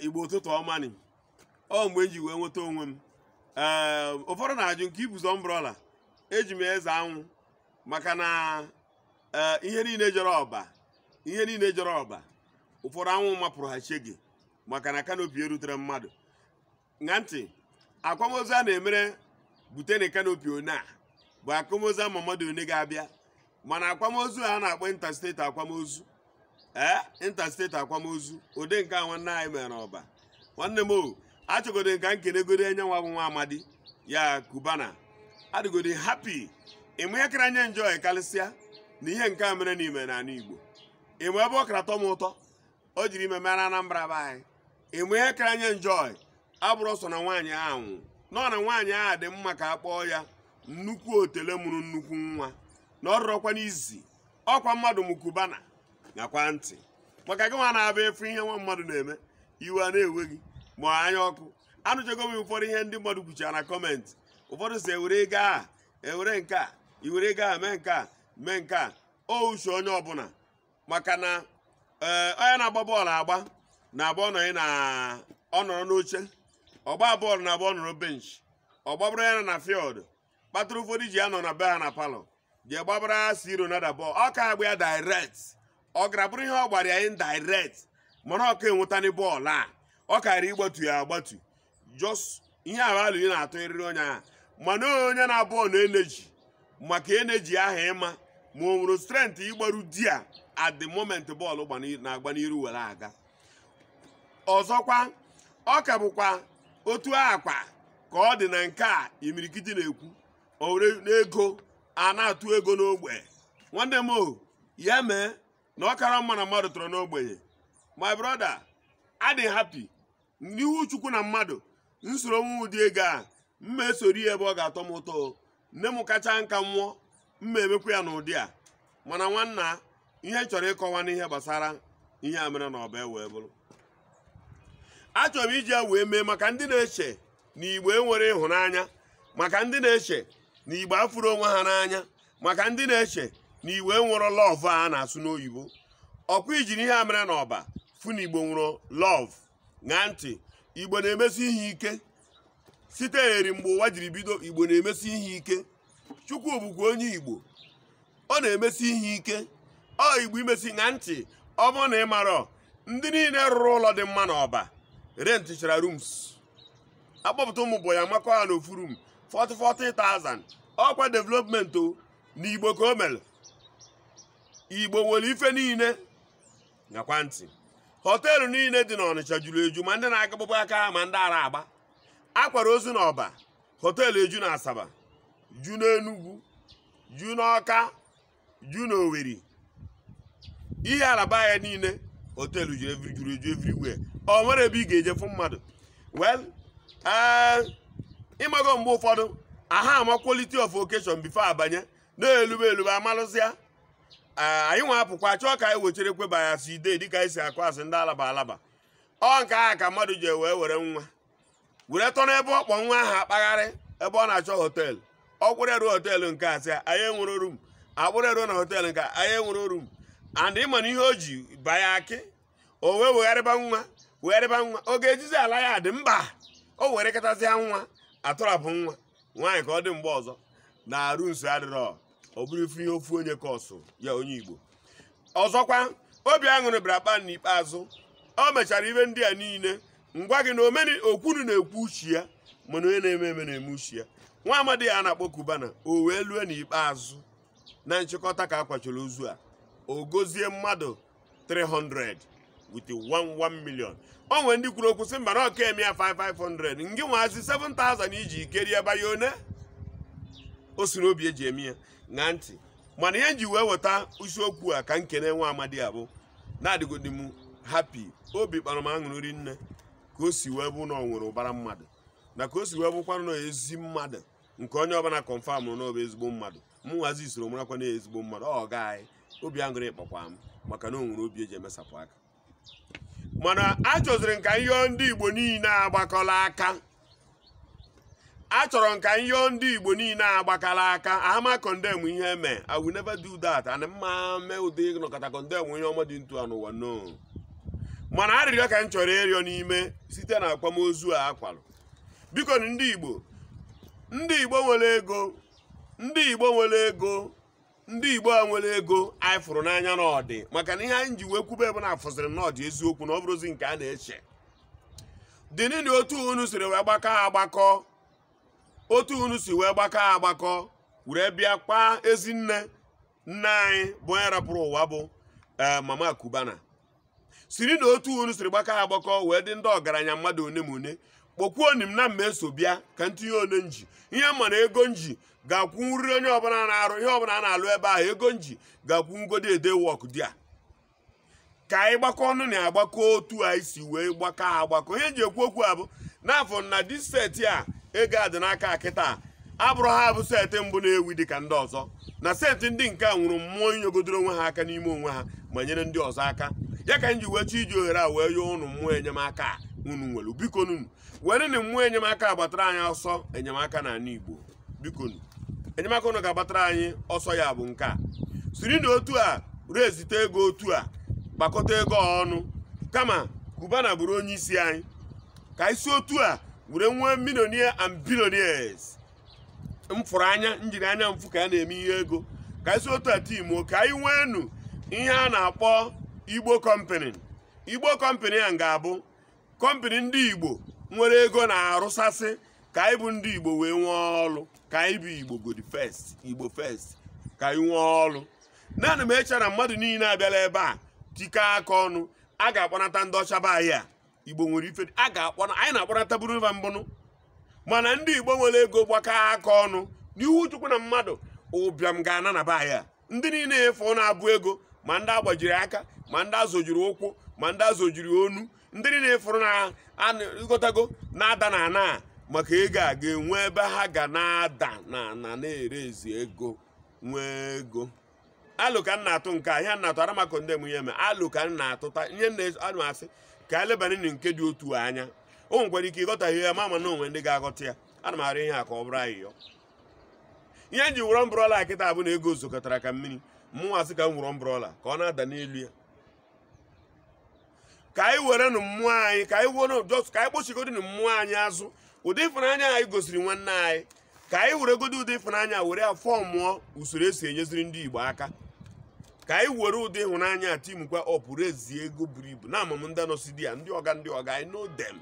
Igbo ụtụtụ ọma ni ọ mgbe nji wee nweta onwe m ụfọdụ na-ajụ nke ibuzo umbrella eji m eze anwụ maka na ihe niile jọrọ ọba ụfọdụ anwụ mapụrụ ha chege maka na kanopi erutere mmadụ nga ntị akwamozu a na-emere bute na kanopi ona bụ akwamozu ama mmadụ one ga-abịa mana akwamozu a na-akpọ interstate akwamozu interstate akwamozu ode nke nwanne anyị mere ọba nwanne m o achọgode nka nkenegode enyenwa bụ nwa amadi ya Kubana adịgode happy ịmụ ihe kara nye enjoy karịsịa na ihe nke a mere n'ime n'ala Igbo ịmụ ebe ọ kara tọ m ụtọ o jiri ime mere Anambra be anyị ịmụ ihe kara nye enjoy abụrụ sọ na nwaanyị ahụ nọ na nwaanyị ahụ dị mma ka a kpọọ ya nnukwu otele mụrụ nnukwu nwa na ọ rụrọkwa n'izi ọkwa mmadụ m Kubana nyakwa ntị maka gị nwa na-abịa efu ihe nwa mmadụ na-eme iwe a na-ewe gị ma anya ọkụ anụchago m ụfọdụ ihe ndị mmadụ kwuchara na kọmentị ụfọdụ si ewere ego a ewere nke a iwere ego a mee nke a mee nke a o uche onye ọbụla maka na onye na-agba bọọlụ agba na-agba ọ nọrọ n'oche ọgba bọọlụ na-agba ọ nọrọ bench ọ gbabara ya na field kpatara ụfọdụ ji anọ na be ha na palọ ji gbabara si Ronaldo bọọlụ ọ ka agba ya direct ọ gara bụrụ ihe ọ gbara ya indirect mana ọ ka enwetani bọọlụ a ọ karịrị ịgbatu ya agbatu just ihe abalị na-atụ eriri onye ahụ mana onye na-abụ na-eneji maka eneji aha ịma ma o nwere strength ịgbaru di a at the moment bọọlụ na-agba n'iru were aga ọzọkwa ọ ka bụkwa otu akwa ka ọ dị na nke a imirikiti na-ekwu o were n'ego a na-atụ ego n'ogbe nwanne m o ya mee na ọ kara mma na mmadụ tọrọ n'ogbenye my brother adị happy n'iwu Chukwu na mmadụ nsoro nwa ụdị ego a mma esori ya ebe ọ ga-atọ m ụtọ nne m kacha nka mmụọ mma emekwa ya n'ụdị a mana nwanna ihe chọrọ ịkọwa n'ihe gbasara ihe a mere na ọba wee bụrụ achọrọ m iji ya wee mee maka ndị na-eche na Igbo enwere ịhụnanya maka ndị na-eche na Igbo afụrụ onwe ha n'anya maka ndị na-eche na Igbo enwere lọvụ a na-asụ n'oyibo ọkwa ijiri ihe a mere na ọba fụ na Igbo nwere lọvụ ṅa ntị Igbo na-emesi ihe ike site eri mgbe ụwa jiri bido Igbo na-emesi ihe ike Chukwu bụkwa onye Igbo ọ na-emesi ihe ike ọ Igbo imesi ṅa ntị ọ bụrụ na ị marọ ndị niile rụrụ ụlọ dị mma n'ọba rent chara rooms akpọpụta ụmụ bụ ya makọ ha n'ofu room 40,000 ọkwa development o na Igbo ka o mere Igbo nwere ife niile nyakwa ntị họteelụ niile dị n'Ọnịcha juru eju ma ndị na-agabụba aka ma ndị ara agba akwara ozu n'ọba họteelụ eju na Asaba ju n'Enugwu ju n'Ọka ju n'Oweri ihe alaba ya niile họteelụ juru eju everywhere ọ nwere ebe ị ga-eje fụ mmadụ well ịmago mgbe ụfọdụ aha ama quality of occasion before abanye na-elube amalụzịa anyị nwa apụkwa chọọ ka anyị wechere kweba ya si ide dịka anyị si akụ asị ndị alaba ọ nke ahụ ka mmadụ ji were nwa were tọ n'ebe ọkpọ nwa ahụ akpagharị ebe ọ na-achọ họteelụ ọ kwụrụ eru họteelụ nke asị anyị enwere rum akpụrụ eru na họteelụ nke anyị enwere rum and ịma na ihe o ji banye akị o wee wegharịba nwa oge ejizi ala ya dị mba o were katazi ha nwa atọrapụ nwa nwaanyị ka ọ dị mgbe ọzọ na-arụ nso adịrọ ọ bụrụ ife ihe ofu onye ka ọsụ ya onye Igbo ọzọkwa obi aṅụrị bịara kpa n'ikpeazụ o mechara ibe ndị a niile ngwa gị na okwunu na-ekwu uchi ya mana onye na-eme na-eme uchi ya nwa amadi ya na-akpọ Kubana o wee lue n'ikpeazụ na nchịkọta ka akwachara ozu a o gozie mmadụ 300 with 1 million o nwere ndị kwuru okwu sị mba na ọka eme ya 500 ngị nwazi 7,000 iji ikerie ebe ya one o si n'obi eji eme ya ṅa ntị mana ihe ji wee weta isiokwu a ka nkene nwa amadi a bụ na-adịgodi m happy obi kpara m aṅụrị nne ka o si wee bụ na ọ nwere ụbara mmadụ na ka o si wee bụkwanụ na ezi mmadụ nke onye ọbụla confirm na ọ bụ ezigbo mmadụ m nwazi isoro marakwa na ezigbo mmadụ ọ ga anyị obi aṅụrị kpakwa m maka na o nwere obi eji emesapụ aka mana a chọziri nka ihe ndị Igbo niile agbakọla aka achọrọ nka ihe ndị Igbo niile agbakọla aka ama condemn ihe eme I will never do that and mma mee ụdị nọkọta condemn ihe ọma dị ntu n'ụwa no mana arịrịọ ka m chọrọ ịrịọ n'ime site na akwamozu a akwalụ biko ndị Igbo nwere ego ndị Igbo a nwere ego anyị fụrụ n'anya n'ọdị maka na ihe anyị ji wee kwube ebe na-afụziri n'ọdị eziokwu na ọ bụrụzi nke a na-eche dịnị na otu unu siri wee gbakọ agbakọ were bịa kpaa ezinne nne anyị bụ onye rapụrụ ụwa bụ Mama Cubana siri na otu unu siri agbakọ wee dị ndị ọgaranya mmadụ one ma one kpọkwuo m na mma eso bịa ka ntinye one nji ihe ma na ego nji ga-akwụnwuriri onye ọbụla na-arụ ihe ọbụla a na-alụ ebe ahụ ego nji ga-akwụngodi ede wọk dị a ka anyị gbakọ ọnụ na-agbakọ otu anyị si wee agbakọ ihe ji ekwu okwu a bụ n'afọ na dị seti a ego adị n'aka akịta abụrụ ha bụ seti mbụ na-ewi dịka ndị ọzọ na seti ndị nke a nwụrụ mmụọ inyegodoro onwe ha aka n'ime onwe ha ma nyere ndị ọzọ aka ya ka m ji wee chọọ iji ohere a wee yọọ ụnụ mmụọ enyemaka unu nwere biko nunu were na mmụọ enyemaka gbatara anyị ọsọ enyemaka n'ala Igbo biko enyemaka unu ga-agbatara anyị ọsọ ya bụ nke a siri na otu a ruo ezite ego otu a gbakọta ego ọnụ kama Cubana bụrụ onye isi anyị ka isi otu a were nwee millionaires and billionaires mfụrụ anya njiri anya mfu ka a na-eme ihe ego ka isi otu a timo ka anyị nweenu ihe a na-akpọ Igbo company a ga-abụ kọmpani ndị Igbo nwere ego na-arụsasị ka anyị bụ ndị Igbo wee nwee ọlụ ka anyị bụ Igbo first ka anyị nwee ọlụ naanị m eche na mmadụ niile abịala ebe a tikọ aka ọnụ a ga-akpọnata ndị ọcha be anyị a Igbo nwere ife anyị na-akpọnata buru mba mbụnụ mana ndị Igbo nwere ego gbakọ aka ọnụ n'ihu Chukwu na mmadụ ụbịam ga-ana na be anyị a ndị niile efu na-abụ ego ma ndị agbajiri aka ma ndị azojiri ụkwụ ma ndị azojiri onu ndị niile efuru na-ịgotago na-ada na ana maka ego a ga-enwe ebe ha ga na-ada na na-ere ezi ego nwee ego alụ ka m na-atụ nke a ihe na-atụ ara maka ndị m ihe eme alụ ka m na-atụta ihe na-asị ka elebanị nke dị otu anya o nwekwara ike ịghọtaghị ya ma na onwe ndị ga-aghọta ya ana m arị ihe a ka ọ bụrụ ayịyọ ihe nji wụrọ mbrọla kịta bụ na ego zokọtara ka mmiri mmụọ ka m wụrọ mbrọla ka ọ na-ada n'elu ya ka anyị were nụ mmụọ anyị ka anyị kpochigodi nụ mmụọ anyị azụ ụdị ịfụnanya anyị gosiri nwanne anyị ka anyị were godi ụdị ịfụnanya were afọ mmụọ usoro esi enyeziri ndị Igbo aka ka anyị were ụdị ịhụnanya a timukwa ọpụrụ ezi ego buru ibu na amam ndị nọsidi ya ndị ọga I know them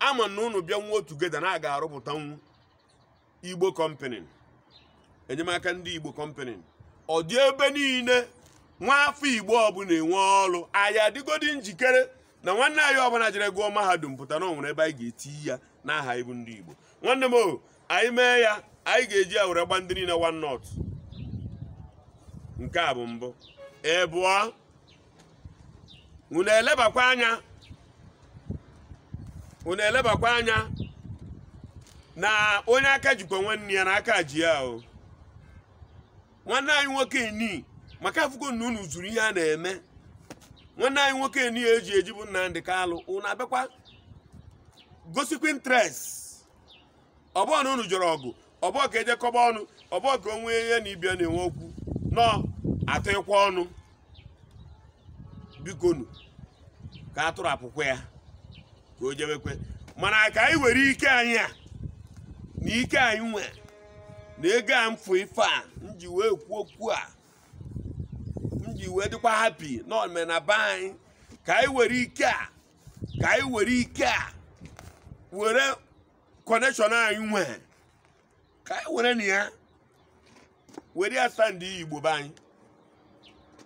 ama na unu bịa nwuo tugeda na aga arụpụta nwu Igbo company enyemaka ndị Igbo company ọ dị ebe niile nwa afọ Igbo ọbụla enwe ọlụ anyị adịgodi njikere na nwanne anyị ọbụla jere gụọ mahadum pụta na onwere ebe anyị ga-eti ya n'aha ibu ndị Igbo nwanne m anyị mee ya anyị ga-eji ya were gba ndị niile one not nke a bụ mbụ ebụọ unu elebakwa anya na onye aka jikwa nwanne ya na aka ji ya o nwanne anyị nwoke eni maka afụgo na unu zuru ihe a na-eme nwanne anyị nwoke eni eji bụ Nnamdi Kalụ unu abịakwa gosikwa interest ọbụọ na unu jọrọ ọgụ ọbụọ ka ejekọba ọnụ ọbụọ ka onwe ihe na ibia na-enwe okwu nọ atụkwa ọnụ bikonu ka atụrụ apụkwa ya ka o jebekwe mana ka anyị were ike anyị a na ike anyị nwe na ego a mfụ ife a nji wee kwu okwu a nji wee dịkwa happy na omena be anyị ka anyị were ike a were connection anyị nwe ka anyị were na ya were ya stand Igbo be anyị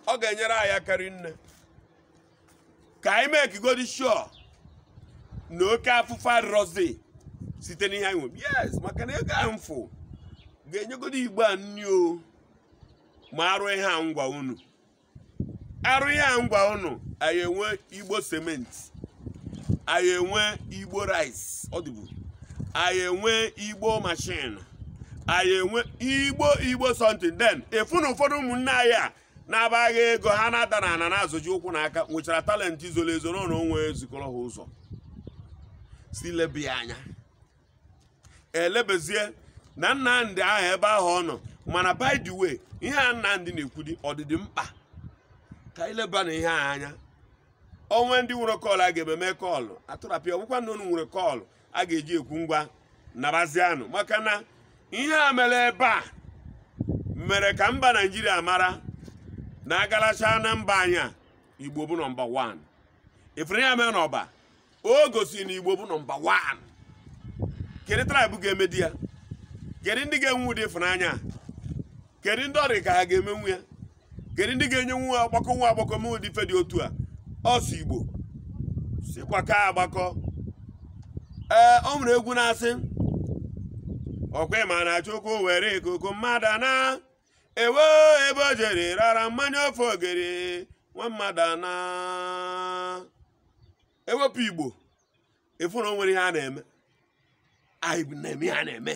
ọ ga-enyere anyị akarị nne ka anyị make God sure na oke afụfụ adịrọzi site n'ihe anyị nwe yes maka na ego ahụ mfụ ga-enyegodi Igbo a nni o ma arụ ihe a ngwa unu anyị enwe Igbo cement anyị enwe Igbo rice ọ dịbụ anyị enwe Igbo machine anyị enwe Igbo something then efu na ụfọdụ ụmụnne anyị a na-abaghị ego ha na-ada na ana na-azụji ụkwụ n'aka nwechara talent izolo ezo na onwe ezikọrọ ha ụzọ si lebi anya elebezie na Nnamdi ahụ ebe ahụ ọ nọ mana by the way ihe a Nnamdi na-ekwudi ọdịdị mkpa ka ileba na ihe anya onwe ndị nwere kọlụ a ga-eme mee kọlụ atụrapịa ọbụkwa na unu nwere kọlụ a ga-eji ekwu ngwa nabazianụ maka na ihe a mere ebe a mere ka mba Naịjirịa mara na agalacha na mba anyị Igbo bụ nọmba 1 ifere ya mee n'ọba o gosiri na Igbo bụ nọmba 1 kedu tribe ga-emedi ya kedu ndị ga-enwe ụdị ịfụnanya kedu ndị ọrịa ka ha ga-emenwu ya kedu ndị ga-enye nwa agbakọ m ụdị ife dị otu a ọsụ Igbo sikwa ka agbakọ ọ nwere egwu na-asị ọkwa ma na Chukwu were ikuku mmadụ na ewo ebe o jere rara mmanya ofe ogere nwa mmadụ na ewepụ Igbo efu na o nwere ihe a na-eme anyị na-eme ihe a na-eme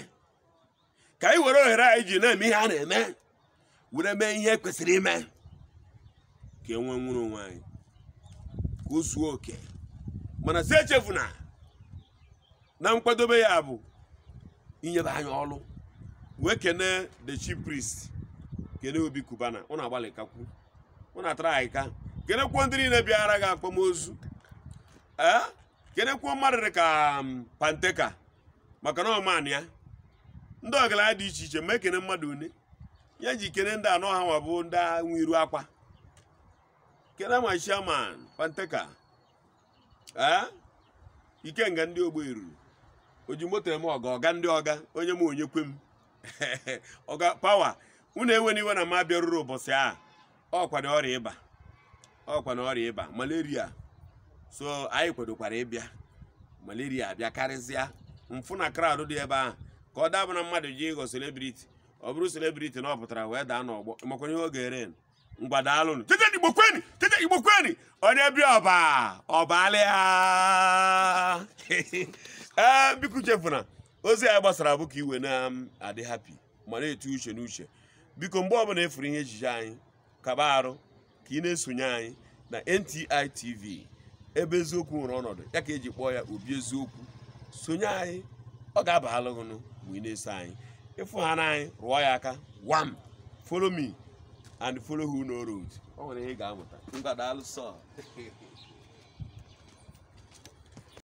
ka anyị were ohere anyị ji na-eme ihe a na-eme were mee ihe kwesịrị ime ka enwe nwere onwe anyị ka o zuo oke mana si echefuna na nkwadobe ya bụ inyebe anyị ọlụ wee kene the chief priest kene Obi Kubana ụnụ agbalị kakwu ụnụ atara anyị ka kenekwuo ndị niile bịara gị akwamozu kenekwuo mmadụ dị ka Panteka maka na ọman ya ndị ọgaranya dị iche iche ma ekene mmadụ une ya ji kene ndị anọ ha nwa bụ ndị nwe iru akwa kene ma chairman Panteka Ikenga ndị ogbo eruru oji moto eme ọga ndị ọga onye m onye kwe m ọga pawa unu ewe n'iwe na ma bịaruru ụbọchị a ọkwa na ọrịa ịba malaria so anyị kwadokwara ịbịa malaria abịa karịsịa mfụ na crowd dị ebe ahụ ka ọ dabụ na mmadụ ji ịghọ celebrity ọ bụrụ celebrity na ọ pụtara wee daa n'ọgbọ makwana ihe oge eren mgbada alụnụ tete Igbo kweni onye bịa ọbalịa biko chefuna ozi anyị gbasara bụ ka iwe na-adị happy ma na-etu uche n'uche biko mgbe ọbụla efuru ihe ejije anyị kaba arụ ka ị na-esonye anyị na NTI TV ebe eziokwu nwere ọnọdụ ya ka eji kpọọ ya Obi Eziokwu sonye anyị ọ ga-aba alụghụnụ mgbe ị na-eso anyị ịfụ ha na anyị rụọ ya aka wam follow me and follow who no road o nwere ihe ị ga-amụta mgbada alụsọ